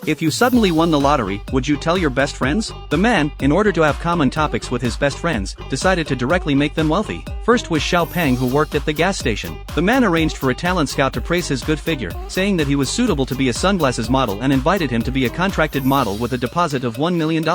If you suddenly won the lottery, would you tell your best friends? The man, in order to have common topics with his best friends, decided to directly make them wealthy. First was Xiao Peng, who worked at the gas station. The man arranged for a talent scout to praise his good figure, saying that he was suitable to be a sunglasses model and invited him to be a contracted model with a deposit of $1 million.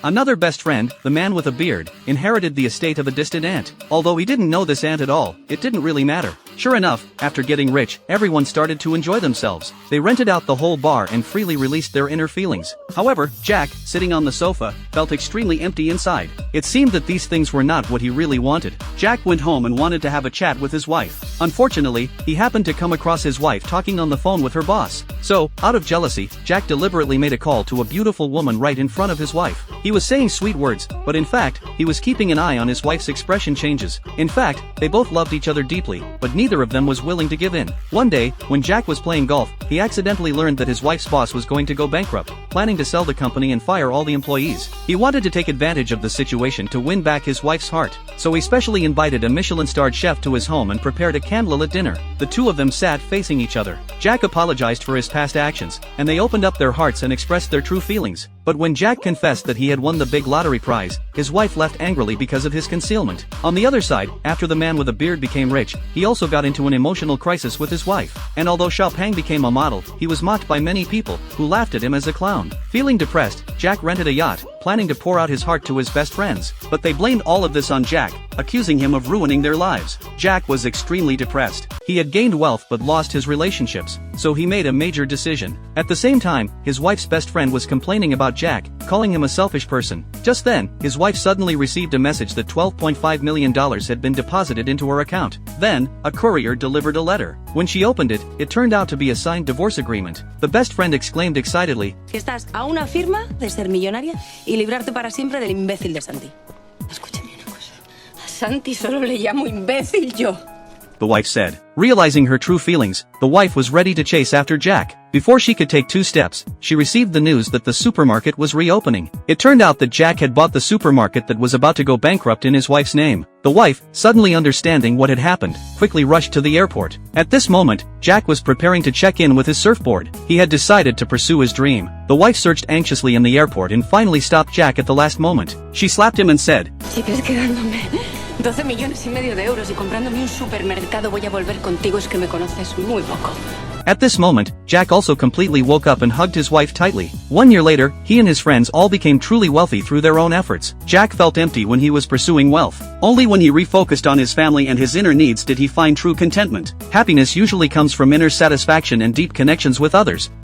Another best friend, the man with a beard, inherited the estate of a distant aunt. Although he didn't know this aunt at all, it didn't really matter. Sure enough, after getting rich, everyone started to enjoy themselves. They rented out the whole bar and freely released their inner feelings. However, Jack, sitting on the sofa, felt extremely empty inside. It seemed that these things were not what he really wanted. Jack went home and wanted to have a chat with his wife. Unfortunately, he happened to come across his wife talking on the phone with her boss. So, out of jealousy, Jack deliberately made a call to a beautiful woman right in front of his wife. He was saying sweet words, but in fact, he was keeping an eye on his wife's expression changes. In fact, they both loved each other deeply, but neither of them was willing to give in. One day, when Jack was playing golf, he accidentally learned that his wife's boss was going to go bankrupt, planning to sell the company and fire all the employees. He wanted to take advantage of the situation to win back his wife's heart. So he specially invited a Michelin-starred chef to his home and prepared a candlelit dinner. The two of them sat facing each other. Jack apologized for his past actions, and they opened up their hearts and expressed their true feelings. But when Jack confessed that he had won the big lottery prize, his wife left angrily because of his concealment. On the other side, after the man with a beard became rich, he also got into an emotional crisis with his wife. And although Xiao Peng became a model, he was mocked by many people, who laughed at him as a clown. Feeling depressed, Jack rented a yacht, planning to pour out his heart to his best friends. But they blamed all of this on Jack, accusing him of ruining their lives. Jack was extremely depressed. He had gained wealth but lost his relationships, so he made a major decision. At the same time, his wife's best friend was complaining about Jack, calling him a selfish person. Just then, his wife suddenly received a message that $12.5 million had been deposited into her account. Then, a courier delivered a letter. When she opened it, it turned out to be a signed divorce agreement. The best friend exclaimed excitedly, "Estás a una firma de ser millonaria y librarte para siempre del imbécil de Santi." Escúchame una cosa. A Santi solo le llamo imbécil yo. The wife said. Realizing her true feelings, the wife was ready to chase after Jack. Before she could take 2 steps, she received the news that the supermarket was reopening. It turned out that Jack had bought the supermarket that was about to go bankrupt in his wife's name. The wife, suddenly understanding what had happened, quickly rushed to the airport. At this moment, Jack was preparing to check in with his surfboard. He had decided to pursue his dream. The wife searched anxiously in the airport and finally stopped Jack at the last moment. She slapped him and said, "Sigues quedándome 12 millones y medio de euros y comprándome un supermercado, voy a volver contigo, es que me conoces muy poco." At this moment, Jack also completely woke up and hugged his wife tightly. 1 year later, he and his friends all became truly wealthy through their own efforts. Jack felt empty when he was pursuing wealth. Only when he refocused on his family and his inner needs did he find true contentment. Happiness usually comes from inner satisfaction and deep connections with others.